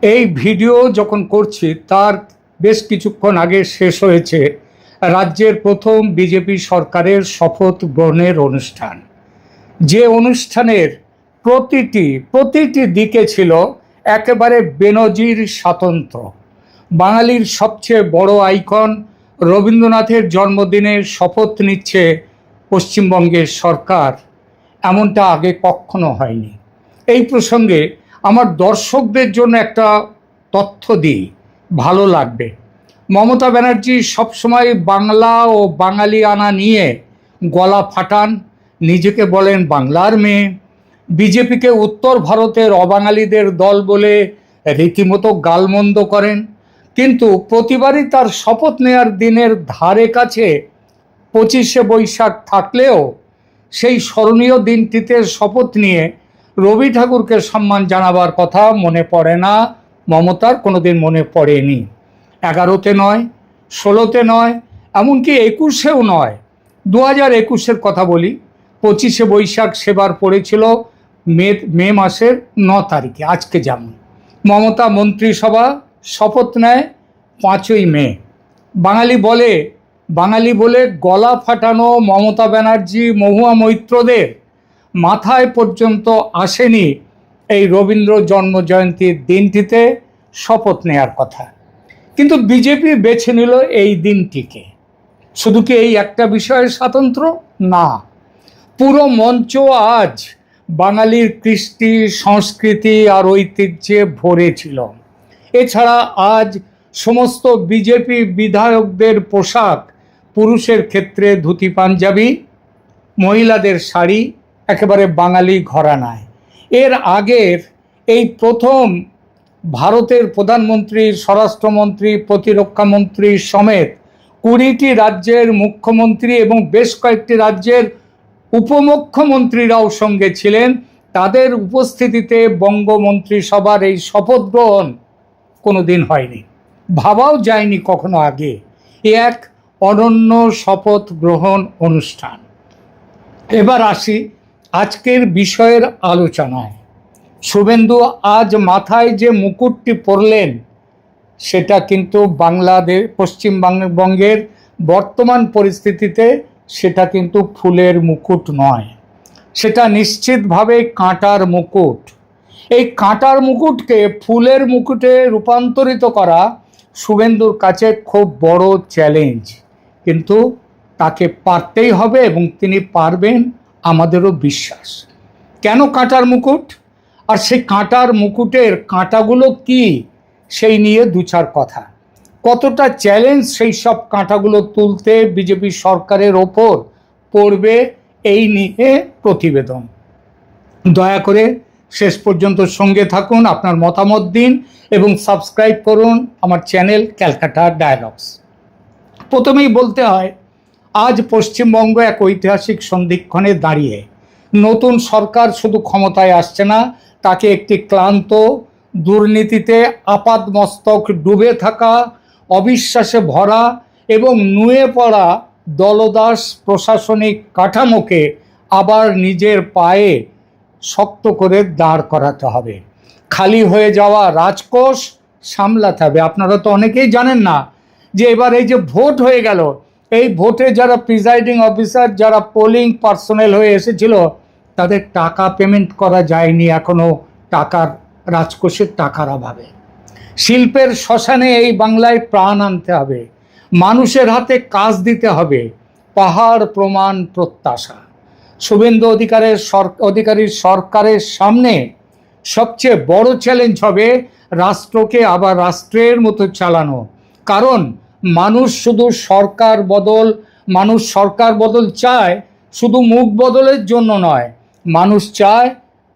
এই ভিডিও যখন করছি তার বেশ কিছুক্ষণ আগে শেষ হয়েছে রাজ্যের প্রথম বিজেপি সরকারের শপথ গ্রহণের অনুষ্ঠান। যে অনুষ্ঠানের প্রতিটি দিকে ছিল একেবারে বেনজির স্বাতন্ত্র্য। বাঙালির সবচেয়ে বড় আইকন রবীন্দ্রনাথের জন্মদিনে শপথ নিচ্ছে পশ্চিমবঙ্গের সরকার, এমনটা আগে কখনো হয়নি। এই প্রসঙ্গে আমার দর্শকদের জন্য একটা তথ্য দিই, ভালো লাগবে। মমতা ব্যানার্জি সবসময় বাংলা ও বাঙালিয়ানা নিয়ে গলা ফাটান, নিজেকে বলেন বাংলার মেয়ে, বিজেপিকে উত্তর ভারতের অবাঙালিদের দল বলে রীতিমতো গালমন্দ করেন। কিন্তু প্রতিবারই তার শপথ নেয়ার দিনের ধারে কাছে 25শে বৈশাখ থাকলেও সেই স্মরণীয় দিনটিতে শপথ নিয়ে রবি ঠাকুরকে সম্মান জানাবার কথা মনে পড়ে না। মমতার কোনোদিন মনে পড়েনি। 11তে নয়, 16তে নয়, এমনকি 21শেও নয়। 2021-এর কথা বলি, 25শে বৈশাখ সেবার পড়েছিল মে মাসের 9 তারিখে, আজকে যেমন। মমতা মন্ত্রিসভা শপথ নেয় 5ই মে। বাঙালি বলে গলা ফাটানো মমতা ব্যানার্জি মহুয়া মৈত্রদের মাথায় পর্যন্ত আসেনি এই রবীন্দ্র জন্মজয়ন্তীর দিনটিতে শপথ নেয়ার কথা। কিন্তু বিজেপি বেছে নিল এই দিনটিকে। শুধু কি এই একটা বিষয়ের স্বাতন্ত্র্য? না, পুরো মঞ্চ আজ বাঙালির কৃষ্টি, সংস্কৃতি আর ঐতিহ্যে ভরে ছিল। এছাড়া আজ সমস্ত বিজেপি বিধায়কদের পোশাক, পুরুষের ক্ষেত্রে ধুতি পাঞ্জাবি, মহিলাদের শাড়ি, একেবারে বাঙালি ঘরানায়। এর আগের এই প্রথম ভারতের প্রধানমন্ত্রী, স্বরাষ্ট্রমন্ত্রী, প্রতিরক্ষামন্ত্রী সমেত 20টি রাজ্যের মুখ্যমন্ত্রী এবং বেশ কয়েকটি রাজ্যের উপমুখ্যমন্ত্রীরাও সঙ্গে ছিলেন। তাদের উপস্থিতিতে বঙ্গমন্ত্রিসভার এই শপথ গ্রহণ কোনোদিন হয়নি, ভাবাও যায়নি কখনো আগে। এক অনন্য শপথ গ্রহণ অনুষ্ঠান। এবার আসি আজকের বিষয়ের আলোচনায়। শুভেন্দু আজ মাথায় যে মুকুটটি পরলেন সেটা কিন্তু পশ্চিমবঙ্গের বর্তমান পরিস্থিতিতে সেটা কিন্তু ফুলের মুকুট নয়, সেটা নিশ্চিতভাবে কাঁটার মুকুট। এই কাঁটার মুকুটকে ফুলের মুকুটে রূপান্তরিত করা শুভেন্দুর কাছে খুব বড় চ্যালেঞ্জ, কিন্তু তাকে পারতেই হবে এবং তিনি পারবেন, আমাদেরও বিশ্বাস। কেন কাঁটার মুকুট, আর সেই কাঁটার মুকুটের কাঁটাগুলো কি, সেই নিয়ে দু চার কথা। কতটা চ্যালেঞ্জ সেই সব কাঁটাগুলো তুলতে বিজেপি সরকারের ওপর পড়বে, এই নিয়ে প্রতিবেদন। দয়া করে শেষ পর্যন্ত সঙ্গে থাকুন, আপনার মতামত দিন এবং সাবস্ক্রাইব করুন আমার চ্যানেল ক্যালকাটা ডায়ালগস। প্রথমেই বলতে হয়, আজ পশ্চিমবঙ্গ এক ঐতিহাসিক সন্ধিক্ষণে দাঁড়িয়ে। নতুন সরকার শুধু ক্ষমতায় আসছে না, তাকে একটি ক্লান্ত, দুর্নীতিতে আপাদমস্তক ডুবে থাকা, অবিশ্বাসে ভরা এবং নুয়ে পড়া দলদাস প্রশাসনিক কাঠামোকে আবার নিজের পায়ে শক্ত করে দাঁড় করাতে হবে। খালি হয়ে যাওয়া রাজকোষ সামলাতে হবে। আপনারা তো অনেকেই জানেন না যে এবার এই যে ভোট হয়ে গেল, এই ভোটে যারা প্রিজাইডিং অফিসার, যারা পোলিং পার্সোনেল হয়ে এসেছিল, তাদের টাকা পেমেন্ট করা যায়নি এখনো, রাজকোষের টাকার অভাবে। শিল্পের শ্মশানে এই বাংলায় প্রাণ আনতে হবে, মানুষের হাতে কাজ দিতে হবে। পাহাড় প্রমাণ প্রত্যাশা। শুভেন্দু অধিকারীর সরকারের সামনে সবচেয়ে বড় চ্যালেঞ্জ হবে রাষ্ট্রকে আবার রাষ্ট্রের মতো চালানো। কারণ মানুষ সরকার বদল চায় শুধু মুখ বদলের জন্য নয়। মানুষ চায়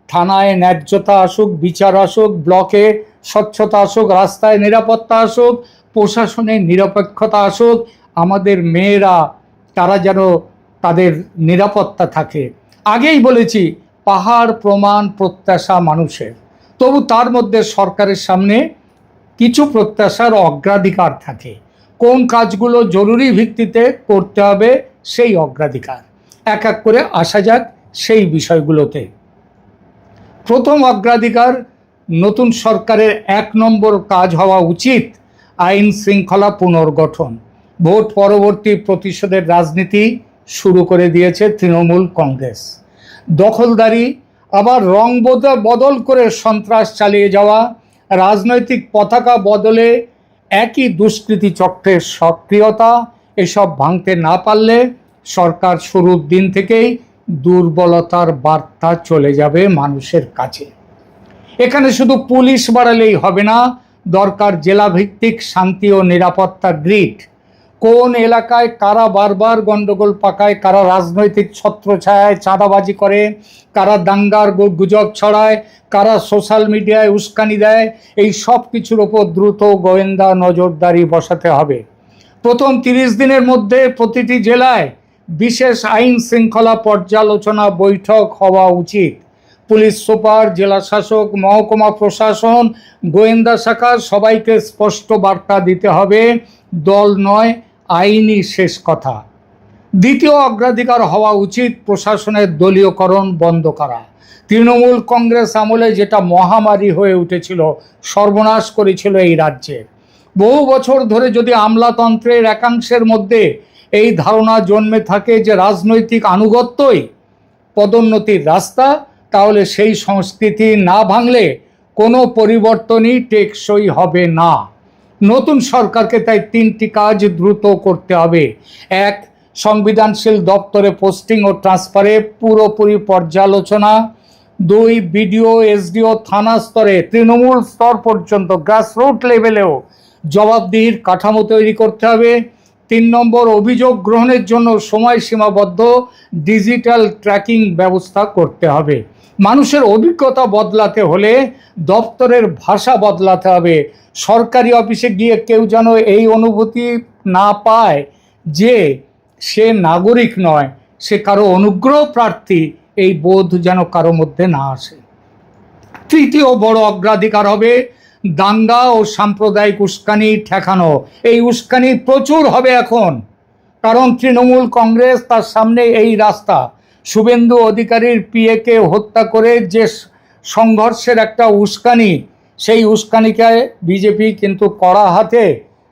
থানায় ন্যায্যতা আসুক, বিচার আসুক, ব্লকে স্বচ্ছতা আসুক, রাস্তায় নিরাপত্তা আসুক, প্রশাসনে নিরপেক্ষতা আসুক। আমাদের মেয়েরা, তারা যেন তাদের নিরাপত্তা থাকে। আগেই বলেছি, পাহাড় প্রমাণ প্রত্যাশা মানুষের। তবু তার মধ্যে সরকারের সামনে কিছু প্রত্যাশার অগ্রাধিকার থাকে। কোন কাজগুলো জরুরি ভিত্তিতে করতে হবে সেই অগ্রাধিকার। এক এক করে আসা যাক সেই বিষয়গুলোতে। প্রথম অগ্রাধিকার নতুন সরকারের 1 নম্বর কাজ হওয়া উচিত আইন শৃঙ্খলা পুনর্গঠন। ভোট পরবর্তী প্রতিশোধের রাজনীতি শুরু করে দিয়েছে তৃণমূল কংগ্রেস। দখলদারি, আবার রং বদল করে সন্ত্রাস চালিয়ে যাওয়া, রাজনৈতিক পতাকা বদলে একই দুষ্কৃতী চক্রের সক্রিয়তা, এসব ভাঙতে না পারলে সরকার শুরুর দিন থেকেই দুর্বলতার বার্তা চলে যাবে মানুষের কাছে। এখানে শুধু পুলিশ বাড়ালেই হবে না, দরকার জেলাভিত্তিক শান্তি ও নিরাপত্তা গ্রিড। কোন এলাকায় কারা বারবার গন্ডগোল পাকায়, কারা রাজনৈতিক ছত্রছায়ায় চাঁদাবাজি করে, কারা দাঙ্গার গুজব ছড়ায়, কারা সোশ্যাল মিডিয়ায় উস্কানি দেয়, এই সব কিছুর ওপর দ্রুত গোয়েন্দা নজরদারি বসাতে হবে। প্রথম 30 দিনের মধ্যে প্রতিটি জেলায় বিশেষ আইন শৃঙ্খলা পর্যালোচনা বৈঠক হওয়া উচিত। পুলিশ সুপার, জেলা শাসক, মহকুমা প্রশাসন, গোয়েন্দা শাখা সবাইকে স্পষ্ট বার্তা দিতে হবে, দল নয় আইনই শেষ কথা। দ্বিতীয় অগ্রাধিকার হওয়া উচিত প্রশাসনের দলীয়করণ বন্ধ করা। তৃণমূল কংগ্রেস আমলে যেটা মহামারী হয়ে উঠেছিল, সর্বনাশ করেছিল এই রাজ্যের। বহু বছর ধরে যদি আমলাতন্ত্রের একাংশের মধ্যে এই ধারণা জন্মে থাকে যে রাজনৈতিক আনুগত্যই পদোন্নতির রাস্তা, তাহলে সেই সংস্কৃতি না ভাঙলে কোনো পরিবর্তনই টেকসই হবে না। নতুন সরকারকে তাই 3টি কাজ দ্রুত করতে হবে। 1, সংবিধানশীল দপ্তরে পোস্টিং ও ট্রান্সফারে পুরোপুরি পর্যালোচনা। 2, বিডিও, এসডিও, থানা স্তরে, তৃণমূল স্তর পর্যন্ত গ্রাসরুট লেভেলেও জবাবদিহির কাঠামো তৈরি করতে হবে। 3 নম্বর, অভিযোগ গ্রহণের জন্য সময়সীমাবদ্ধ ডিজিটাল ট্র্যাকিং ব্যবস্থা করতে হবে। মানুষের অভিজ্ঞতা বদলাতে হলে দপ্তরের ভাষা বদলাতে হবে। সরকারি অফিসে গিয়ে কেউ যেন এই অনুভূতি না পায় যে সে নাগরিক নয়, সে কারো অনুগ্রহ প্রার্থী, এই বোধ যেন কারো মধ্যে না আসে। তৃতীয় বড় অগ্রাধিকার হবে দাঙ্গা ও সাম্প্রদায়িক উস্কানি ঠেকানো। এই উস্কানি প্রচুর হবে এখন, কারণ তৃণমূল কংগ্রেস তার সামনে এই রাস্তা। শুভেন্দু অধিকারীর পিএকে হত্যা করে যে সংঘর্ষের একটা উস্কানি, সেই উস্কানিকে বিজেপি কিন্তু কড়া হাতে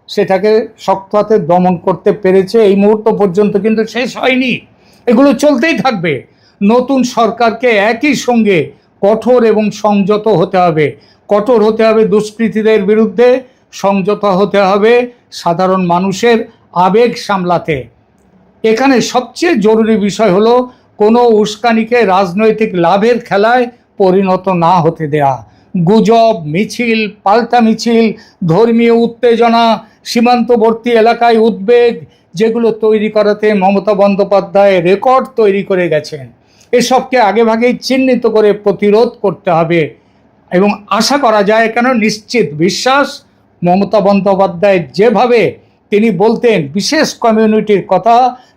সেটাকে শক্ত হাতে দমন করতে পেরেছে। এই মুহূর্ত পর্যন্ত কিন্তু শেষ হয়নি, এগুলো চলতেই থাকবে। নতুন সরকারকে একই সঙ্গে কঠোর এবং সংযত হতে হবে। কঠোর হতে হবে দুষ্কৃতীদের বিরুদ্ধে, সংযত হতে হবে সাধারণ মানুষের আবেগ সামলাতে। এখানে সবচেয়ে জরুরি বিষয় হলো কোনো উস্কানিকে রাজনৈতিক লাভের খেলায় পরিণত না হতে দেয়া। গুজব, মিছিল, পাল্টা মিছিল, ধর্মীয় উত্তেজনা, সীমান্তবর্তী এলাকায় উদ্বেগ, যেগুলো তৈরি করাতে মমতা বন্দ্যোপাধ্যায় রেকর্ড তৈরি করে গেছেন, এসবকে আগেভাগেই চিহ্নিত করে প্রতিরোধ করতে হবে। এবং আশা করা যায়, কেন নিশ্চিত বিশ্বাস, মমতা বন্দ্যোপাধ্যায় যেভাবে তিনি বলতেন বিশেষ কমিউনিটির কথা,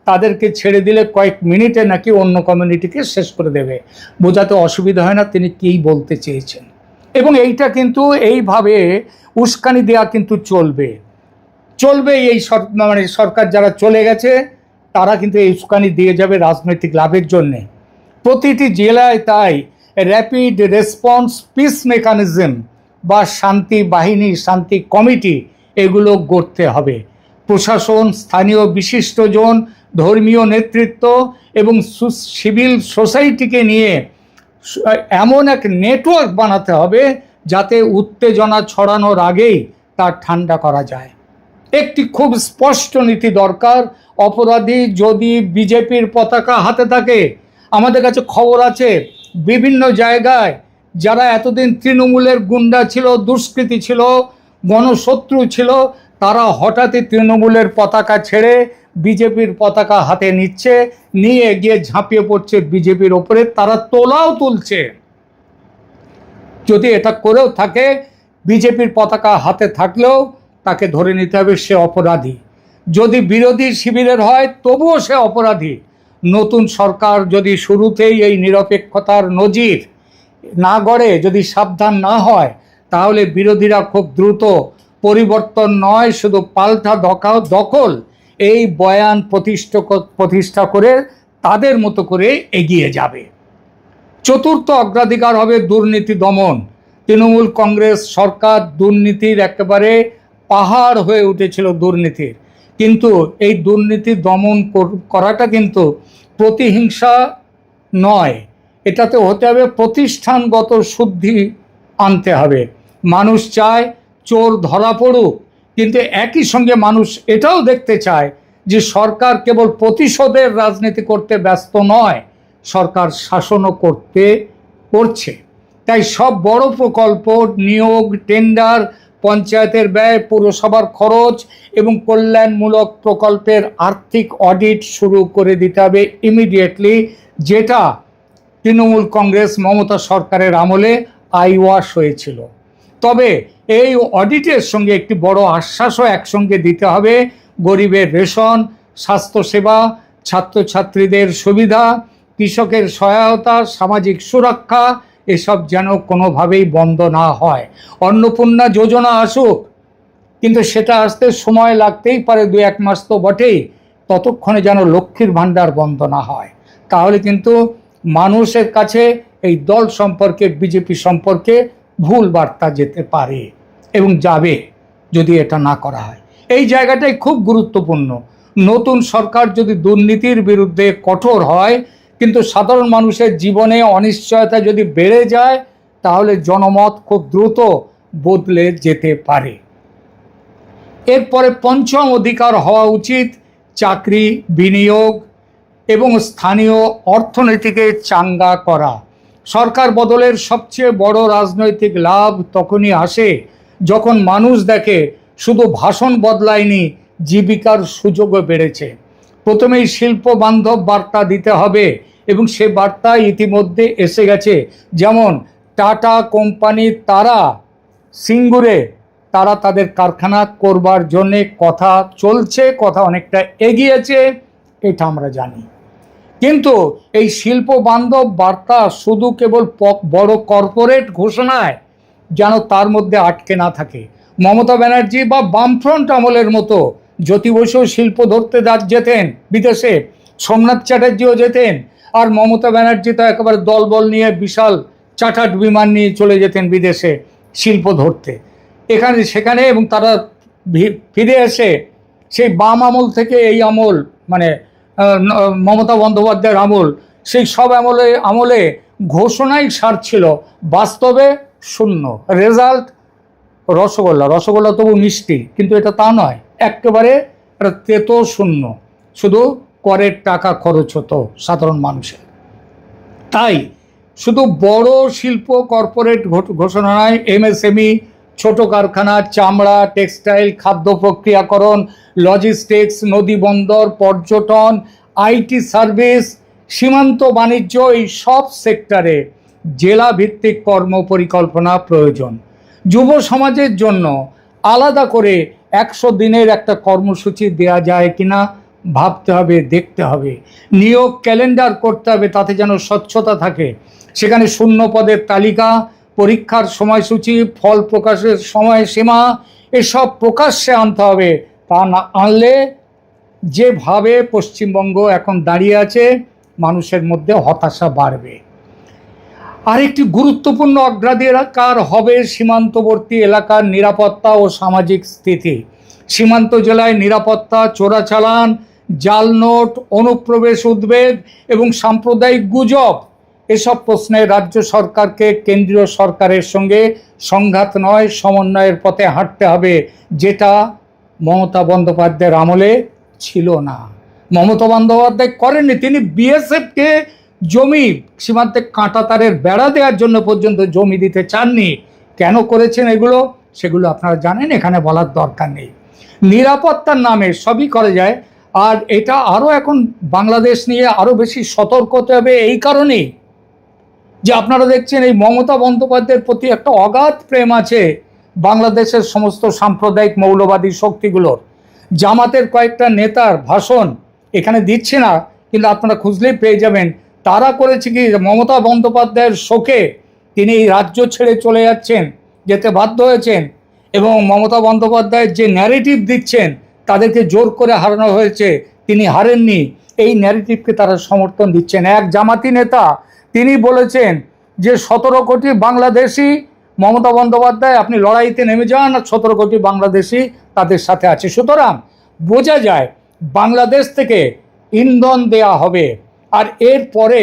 তাদেরকে ছেড়ে দিলে কয়েক মিনিটে নাকি অন্য কমিউনিটিকে শেষ করে দেবে। বোঝাতে অসুবিধা হয় না তিনি কী বলতে চেয়েছেন। এবং এইটা কিন্তু এইভাবে উস্কানি দেওয়া কিন্তু চলবে। এই সরকার যারা চলে গেছে তারা কিন্তু এই উস্কানি দিয়ে যাবে রাজনৈতিক লাভের জন্যে। প্রতিটি জেলায় তাই র্যাপিড রেসপন্স পিস মেকানিজম বা শান্তি বাহিনী, শান্তি কমিটি, এগুলো গড়তে হবে। প্রশাসন, স্থানীয় বিশিষ্টজন, ধর্মীয় নেতৃত্ব এবং সিভিল সোসাইটিকে নিয়ে এমন এক নেটওয়ার্ক বানাতে হবে যাতে উত্তেজনা ছড়ানোর আগেই তা ঠান্ডা করা যায়। একটি খুব স্পষ্ট নীতি দরকার। অপরাধী যদি বিজেপির পতাকা হাতে থাকে, আমাদের কাছে খবর আছে বিভিন্ন জায়গায় যারা এতদিন তৃণমূলের গুন্ডা ছিল, দুষ্কৃতী ছিল, গণশত্রু ছিল, তারা হঠাৎই তৃণমূলের পতাকা ছেড়ে বিজেপির পতাকা হাতে নিচ্ছে, নিয়ে গিয়ে ঝাঁপিয়ে পড়ছে বিজেপির ওপরে, তারা তোলাও তুলছে। যদি এটা করেও থাকে, বিজেপির পতাকা হাতে থাকলেও তাকে ধরে নিতে হবে সে অপরাধী। যদি বিরোধী শিবিরের হয় তবুও সে অপরাধী। নতুন সরকার যদি শুরুতেই এই নিরপেক্ষতার নজির না গড়ে, যদি সাবধান না হয়, তাহলে বিরোধীরা খুব দ্রুত পরিবর্তন নয়, শুধু পাল্টা দখল, এই বয়ান প্রতিষ্ঠা করে তাদের মতো করে এগিয়ে যাবে। চতুর্থ অগ্রাধিকার হবে দুর্নীতি দমন। তৃণমূল কংগ্রেস সরকার দুর্নীতির একেবারে পাহাড় হয়ে উঠেছিল দুর্নীতির, কিন্তু এই দুর্নীতি দমন করাটা কিন্তু প্রতিহিংসা নয়, এটাতে হতে হবে প্রতিষ্ঠানগত শুদ্ধি আনতে হবে। মানুষ চায় চোর ধরা পড়ুক, কিন্তু একই সঙ্গে মানুষ এটাও দেখতে চায় যে সরকার কেবল প্রতিশোধের রাজনীতি করতে ব্যস্ত নয়, সরকার শাসনও করছে। তাই সব বড় প্রকল্প, নিয়োগ, টেন্ডার, পঞ্চায়েতের ব্যয়, পুরসভার খরচ এবং কল্যাণমূলক প্রকল্পের আর্থিক অডিট শুরু করে দিতে হবে ইমিডিয়েটলি, যেটা তৃণমূল কংগ্রেস মমতা সরকারের আমলে আইওয়াশ হয়েছিল। তবে এই অডিটের সঙ্গে একটি বড় আশ্বাসও একসঙ্গে দিতে হবে, গরিবের রেশন, স্বাস্থ্যসেবা, ছাত্রছাত্রীদের সুবিধা, কৃষকের সহায়তা, সামাজিক সুরক্ষা, এসব যেন কোনোভাবেই বন্ধ না হয়। অন্নপূর্ণা যোজনা আসুক, কিন্তু সেটা আসতে সময় লাগতেই পারে, 2-1 মাস তো বটেই, ততক্ষণে যেন লক্ষ্মীর ভাণ্ডার বন্ধ না হয়। তাহলে কিন্তু মানুষের কাছে এই দল সম্পর্কে, বিজেপি সম্পর্কে ভুল বার্তা যেতে পারে এবং যাবে যদি এটা না করা হয়। এই জায়গাটাই খুব গুরুত্বপূর্ণ। নতুন সরকার যদি দুর্নীতির বিরুদ্ধে কঠোর হয়, কিন্তু সাধারণ মানুষের জীবনে অনিশ্চয়তা যদি বেড়ে যায়, তাহলে জনমত খুব দ্রুত বদলে যেতে পারে। এরপরে পঞ্চম অধিকার হওয়া উচিত চাকরি, বিনিয়োগ এবং স্থানীয় অর্থনীতিকে চাঙ্গা করা। সরকার বদলের সবচেয়ে বড় রাজনৈতিক লাভ তখনই আসে যখন মানুষ দেখে শুধু ভাষণ বদলায়নি, জীবিকার সুযোগও বেড়েছে। প্রথমেই শিল্প বান্ধব বার্তা দিতে হবে এবং সে বার্তা ইতিমধ্যে এসে গেছে। যেমন টাটা কোম্পানি, তারা সিঙ্গুরে তাদের কারখানা করবার জন্যে কথা চলছে, কথা অনেকটা এগিয়েছে, এটা আমরা জানি। কিন্তু এই শিল্প বান্ধব বার্তা শুধু কেবল বড় কর্পোরেট ঘোষণায় যেন তার মধ্যে আটকে না থাকে। মমতা ব্যানার্জি বা বামফ্রন্ট আমলের মতো জ্যোতি বসুও শিল্প ধরতে যেতেন বিদেশে, সোমনাথ চ্যাটার্জিও যেতেন, আর মমতা ব্যানার্জি তো একেবারে দলবল নিয়ে বিশাল চার্টার্ড বিমান নিয়ে চলে যেতেন বিদেশে শিল্প ধরতে, এখানে সেখানে, এবং তারা ফিরে এসে সেই বাম আমল থেকে এই আমল, মানে মমতা বন্দ্যোপাধ্যায়ের আমল, সেই সব আমলে ঘোষণাই সার ছিল, বাস্তবে শূন্য। রেজাল্ট রসগোল্লা তবু মিষ্টি, কিন্তু এটা তা নয়, একেবারে তেতো শূন্য, শুধু করের টাকা খরচ হতো সাধারণ মানুষের। তাই শুধু বড় শিল্প কর্পোরেট ঘোষণা নয়, এমএসএমই, ছোট কারখানা, চামড়া, টেক্সটাইল, খাদ্য প্রক্রিয়াকরণ, লজিস্টিক্স, নদী বন্দর, পর্যটন, আইটি সার্ভিস, সীমান্ত বাণিজ্য, এই সব সেক্টরে জেলা ভিত্তিক কর্ম পরিকল্পনা প্রয়োজন। যুব সমাজের জন্য আলাদা করে 100 দিনের একটা কর্মসূচি দেয়া যায় কিনা ভাবতে হবে, দেখতে হবে। নিয়োগ ক্যালেন্ডার করতে হবে, তাতে যেন স্বচ্ছতা থাকে। সেখানে শূন্য পদের তালিকা, পরীক্ষার সময়সূচি, ফল প্রকাশের সময়সীমা, এসব প্রকাশ্যে আনতে হবে। তা না আনলে যেভাবে পশ্চিমবঙ্গ এখন দাঁড়িয়ে আছে, মানুষের মধ্যে হতাশা বাড়বে। আরেকটি গুরুত্বপূর্ণ অগ্রাধিকার হবে সীমান্তবর্তী এলাকার নিরাপত্তা ও সামাজিক স্থিতি। সীমান্ত জেলায় নিরাপত্তা, চোরাচালান, জাল নোট, অনুপ্রবেশ উদ্বেগ এবং সাম্প্রদায়িক গুজব, এসব প্রশ্নে রাজ্য সরকারকে কেন্দ্রীয় সরকারের সঙ্গে সংঘাত নয়, সমন্বয়ের পথে হাঁটতে হবে, যেটা মমতা বন্দ্যোপাধ্যায়ের আমলে ছিল না। মমতা বন্দ্যোপাধ্যায় করেননি, তিনি বিএসএফকে জমি, সীমান্তে কাঁটা তারের বেড়া দেওয়ার জন্য পর্যন্ত জমি দিতে চাননি। কেন করেছেন এগুলো, সেগুলো আপনারা জানেন, এখানে বলার দরকার নেই। নিরাপত্তার নামে সবই করা যায়, আর এটা আরও এখন বাংলাদেশ নিয়ে আরও বেশি সতর্ক হতে হবে এই কারণেই যে আপনারা দেখছেন এই মমতা বন্দ্যোপাধ্যায়ের প্রতি একটা অগাধ প্রেম আছে বাংলাদেশের সমস্ত সাম্প্রদায়িক মৌলবাদী শক্তিগুলোর। জামাতের কয়েকটা নেতার ভাষণ এখানে দিচ্ছে না, কিন্তু আপনারা খুঁজলেই পেয়ে যাবেন। তারা করেছে কি, মমতা বন্দ্যোপাধ্যায়ের শোকে তিনি এই রাজ্য ছেড়ে চলে যাচ্ছেন, যেতে বাধ্য হয়েছেন, এবং মমতা বন্দ্যোপাধ্যায়ের যে ন্যারেটিভ দিচ্ছেন, তাদেরকে জোর করে হারানো হয়েছে, তিনি হারেননি, এই ন্যারেটিভকে তারা সমর্থন দিচ্ছেন। এক জামাতি নেতা তিনি বলেছেন যে 17 কোটি বাংলাদেশি মমতা বন্দ্যোপাধ্যায় আপনি লড়াইতে নেমে যান, আর 17 কোটি বাংলাদেশি তাদের সাথে আছে। সুতরাং বোঝা যায় বাংলাদেশ থেকে ইন্ধন দেয়া হবে। আর এরপরে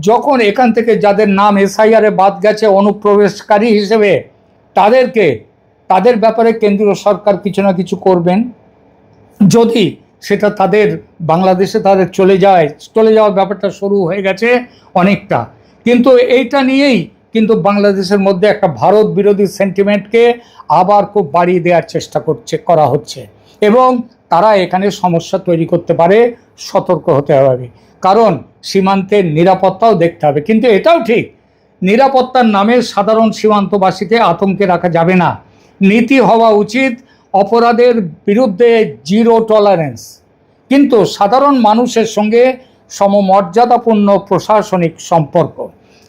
যখন এখান থেকে যাদের নাম এসআইআরে বাদ গেছে অনুপ্রবেশকারী হিসেবে, তাদের ব্যাপারে কেন্দ্রীয় সরকার কিছু না কিছু করবেন। যদি সেটা তাদের বাংলাদেশে তাদের চলে যাওয়ার ব্যাপারটা শুরু হয়ে গেছে অনেকটা, কিন্তু এইটা নিয়েই কিন্তু বাংলাদেশের মধ্যে একটা ভারত বিরোধী সেন্টিমেন্টকে আবার খুব বাড়িয়ে দেওয়ার চেষ্টা করা হচ্ছে, এবং তারা এখানে সমস্যা তৈরি করতে পারে। সতর্ক হতে হবে, কারণ সীমান্তের নিরাপত্তাও দেখতে হবে। কিন্তু এটাও ঠিক, নিরাপত্তার নামে সাধারণ সীমান্তবাসীকে আতঙ্কে রাখা যাবে না। নীতি হওয়া উচিত অপরাধের বিরুদ্ধে জিরো টলারেন্স, কিন্তু সাধারণ মানুষের সঙ্গে সমমর্যাদাপূর্ণ প্রশাসনিক সম্পর্ক।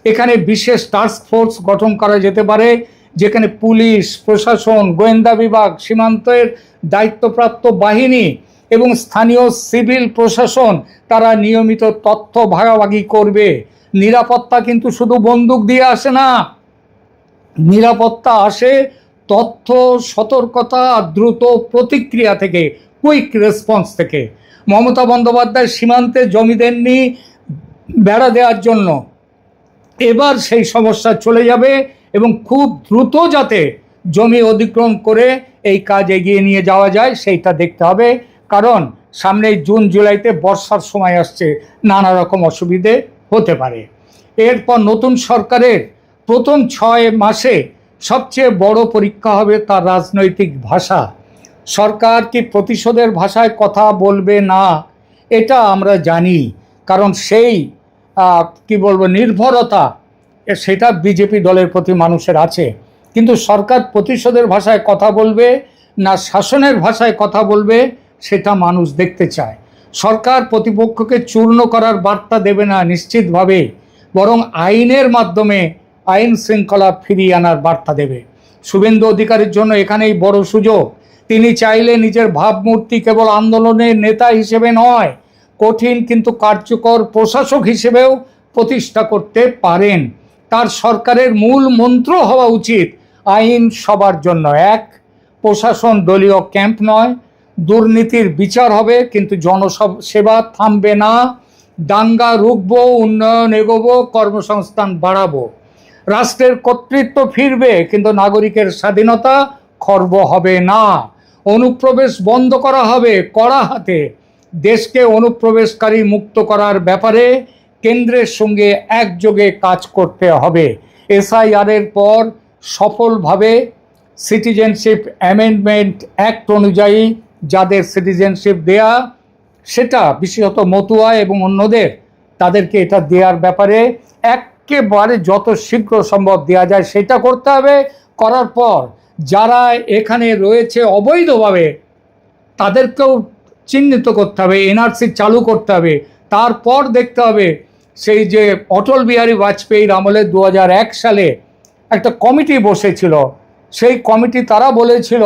এখানে বিশেষ টাস্ক ফোর্স গঠন করা যেতে পারে, যেখানে পুলিশ, প্রশাসন, গোয়েন্দা বিভাগ, সীমান্তের দায়িত্বপ্রাপ্ত বাহিনী এবং স্থানীয় সিভিল প্রশাসন তারা নিয়মিত তথ্য ভাগাভাগি করবে। নিরাপত্তা কিন্তু শুধু বন্দুক দিয়ে আসে না, নিরাপত্তা আসে তথ্য, সতর্কতা আর দ্রুত প্রতিক্রিয়া থেকে, কুইক রেসপন্স থেকে। মমতা বন্দ্যোপাধ্যায় সীমান্তে জমি দেননি বেড়া দেওয়ার জন্য, এবার সেই সমস্যা চলে যাবে এবং খুব দ্রুত যাতে জমি অধিগ্রহণ করে এই কাজ এগিয়ে নিয়ে যাওয়া যায় সেইটা দেখতে হবে। কারণ সামনে জুন জুলাইতে বর্ষার সময় আসছে, নানা রকম অসুবিধে হতে পারে। এরপর নতুন সরকারের প্রথম 6 মাসে সবচেয়ে বড় পরীক্ষা হবে তার রাজনৈতিক ভাষা। সরকার কি প্রতিশোধের ভাষায় কথা বলবে না, এটা আমরা জানি, কারণ সেই নির্ভরতা সেটা বিজেপি দলের প্রতি মানুষের আছে। কিন্তু সরকার প্রতিশোধের ভাষায় কথা বলবে না শাসনের ভাষায় কথা বলবে, সেটা মানুষ দেখতে চায়। সরকার প্রতিপক্ষকে চূর্ণ করার বার্তা দেবে না নিশ্চিতভাবে, বরং আইনের মাধ্যমে আইন শৃঙ্খলা ফিরিয়ে আনার বার্তা দেবে। শুভেন্দু অধিকারীর জন্য এখানেই বড় সুযোগ। তিনি চাইলে নিজের ভাবমূর্তি কেবল আন্দোলনের নেতা হিসেবে নয়, কঠিন কিন্তু কার্যকর প্রশাসক হিসেবেও প্রতিষ্ঠা করতে পারেন। তার সরকারের মূল মন্ত্র হওয়া উচিত আইন সবার জন্য এক, প্রশাসন দলীয় ক্যাম্প নয়, দুর্নীতির বিচার হবে কিন্তু জনসেবা থামবে না, দাঙ্গা রুখবো, উন্নয়ন এগোবো, কর্মসংস্থান বাড়াবো, রাষ্ট্রের কর্তৃত্ব ফিরবে কিন্তু নাগরিকের স্বাধীনতা খর্ব হবে না, অনুপ্রবেশ বন্ধ করা হবে কড়া হাতে। দেশকে অনুপ্রবেশকারী মুক্ত করার ব্যাপারে কেন্দ্রের সঙ্গে একযোগে কাজ করতে হবে। এসআইআরের পর সফলভাবে সিটিজেনশিপ অ্যামেন্ডমেন্ট অ্যাক্ট অনুযায়ী যাদের সিটিজেনশিপ দেয়া, সেটা বিশেষত মতুয়া এবং অন্যদের, তাদেরকে এটা দেওয়ার ব্যাপারে একেবারে যত শীঘ্র সম্ভব দেওয়া যায় সেটা করতে হবে। করার পর যারা এখানে রয়েছে অবৈধভাবে তাদেরকেও চিহ্নিত করতে হবে, এনআরসি চালু করতে হবে। তারপর দেখতে হবে সেই যে অটল বিহারী বাজপেয়ীর আমলে 2001 সালে একটা কমিটি বসেছিল, সেই কমিটি তারা বলেছিল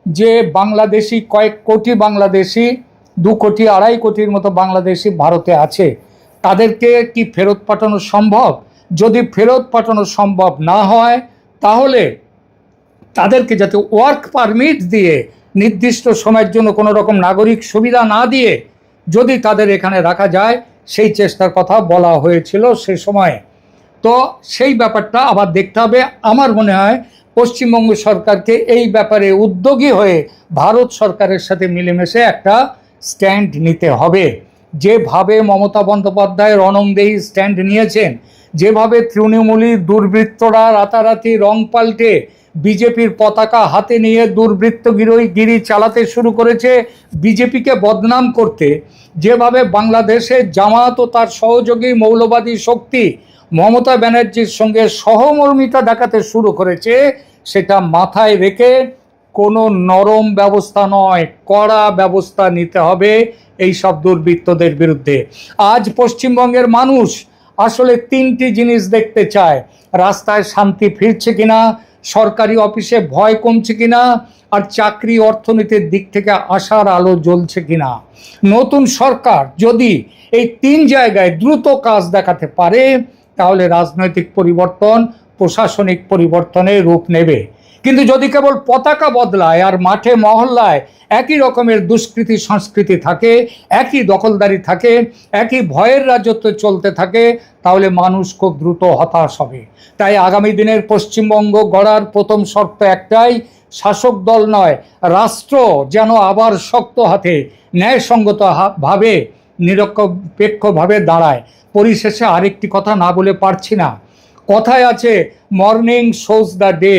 যে বাংলাদেশি কয়েক কোটি বাংলাদেশি, 2 কোটি 2.5 কোটির মতো বাংলাদেশি ভারতে আছে, তাদেরকে কি ফেরত পাঠানো সম্ভব? যদি ফেরত পাঠানো সম্ভব না হয় তাহলে তাদেরকে যাতে ওয়ার্ক পারমিট দিয়ে নির্দিষ্ট সময়ের জন্য কোনো রকম নাগরিক সুবিধা না দিয়ে যদি তাদের এখানে রাখা যায়, সেই চেষ্টার কথা বলা হয়েছিল সে সময়ে। তো সেই ব্যাপারটা আবার দেখতে হবে। আমার মনে হয় পশ্চিমবঙ্গ সরকারকে এই ব্যাপারে উদ্যোগী হয়ে ভারত সরকারের সাথে মিলেমিশে একটা স্ট্যান্ড নিতে হবে। যেভাবে মমতা বন্দ্যোপাধ্যায় রণংদেহী স্ট্যান্ড নিয়েছেন, যেভাবে তৃণমূলী দুর্বৃত্তরা রাতারাতি রং পাল্টে বিজেপির পতাকা হাতে নিয়ে দুর্বৃত্তগিরি চালাতে শুরু করেছে বিজেপিকে বদনাম করতে, যেভাবে বাংলাদেশে জামাত ও তার সহযোগী মৌলবাদী শক্তি মমতা ব্যানার্জির সঙ্গে সহমর্মিতা দেখাতে শুরু করেছে, সেটা মাথায় রেখে কোনো নরম ব্যবস্থা নয়, কড়া ব্যবস্থা নিতে হবে এই সব দুর্বৃত্তদের বিরুদ্ধে। আজ পশ্চিমবঙ্গের মানুষ আসলে 3টি জিনিস দেখতে চায়: রাস্তায় শান্তি ফিরছে কিনা, সরকারি অফিসে ভয় কমছে কিনা, আর চাকরি অর্থনীতির দিক থেকে আশার আলো জ্বলছে কিনা। নতুন সরকার যদি এই 3 জায়গায় দ্রুত কাজ দেখাতে পারে তাহলে রাজনৈতিক পরিবর্তন প্রশাসনিক পরিবর্তনের রূপ নেবে। কিন্তু যদি কেবল পতাকা বদলায় আর মাঠে মহল্লায় একই রকমের দুষ্কৃতি সংস্কৃতি থাকে, একই দখলদারি থাকে, একই ভয়ের রাজত্ব চলতে থাকে, তাহলে মানুষ খুব দ্রুত হতাশ হবে। তাই আগামী দিনের পশ্চিমবঙ্গ গড়ার প্রথম শর্ত একটাই, শাসক দল নয়, রাষ্ট্র যেন আবার শক্ত হাতে ন্যায়সঙ্গত ভাবে নিরপেক্ষভাবে দাঁড়ায়। পরিশেষে আরেকটি কথা না বলে পারছি না। কথায় আছে, মর্নিং শোজ দ্য ডে।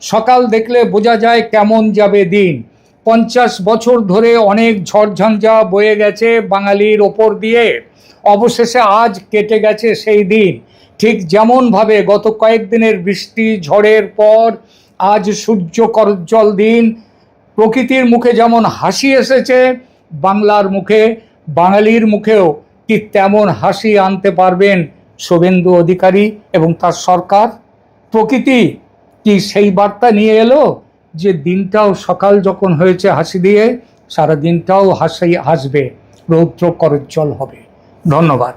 সকাল দেখলে বোঝা যায় কেমন যাবে দিন। 50 বছর ধরে অনেক ঝড়ঝঞ্ঝা বয়ে গেছে বাঙালির ওপর দিয়ে, অবশেষে আজ কেটে গেছে সেই দিন। ঠিক যেমনভাবে গত কয়েকদিনের বৃষ্টি ঝড়ের পর আজ সূর্য করজ্জ্বল দিন, প্রকৃতির মুখে যেমন হাসি এসেছে, বাংলার মুখে, বাঙালির মুখেও ঠিক তেমন হাসি আনতে পারবেন শুভেন্দু অধিকারী এবং তার সরকার। প্রকৃতি কি সেই বার্তা নিয়ে এলো যে দিনটাও সকাল যখন হয়েছে হাসি দিয়ে, সারা দিনটাও হাসবে, রৌদ্র করজ্জ্বল হবে। ধন্যবাদ।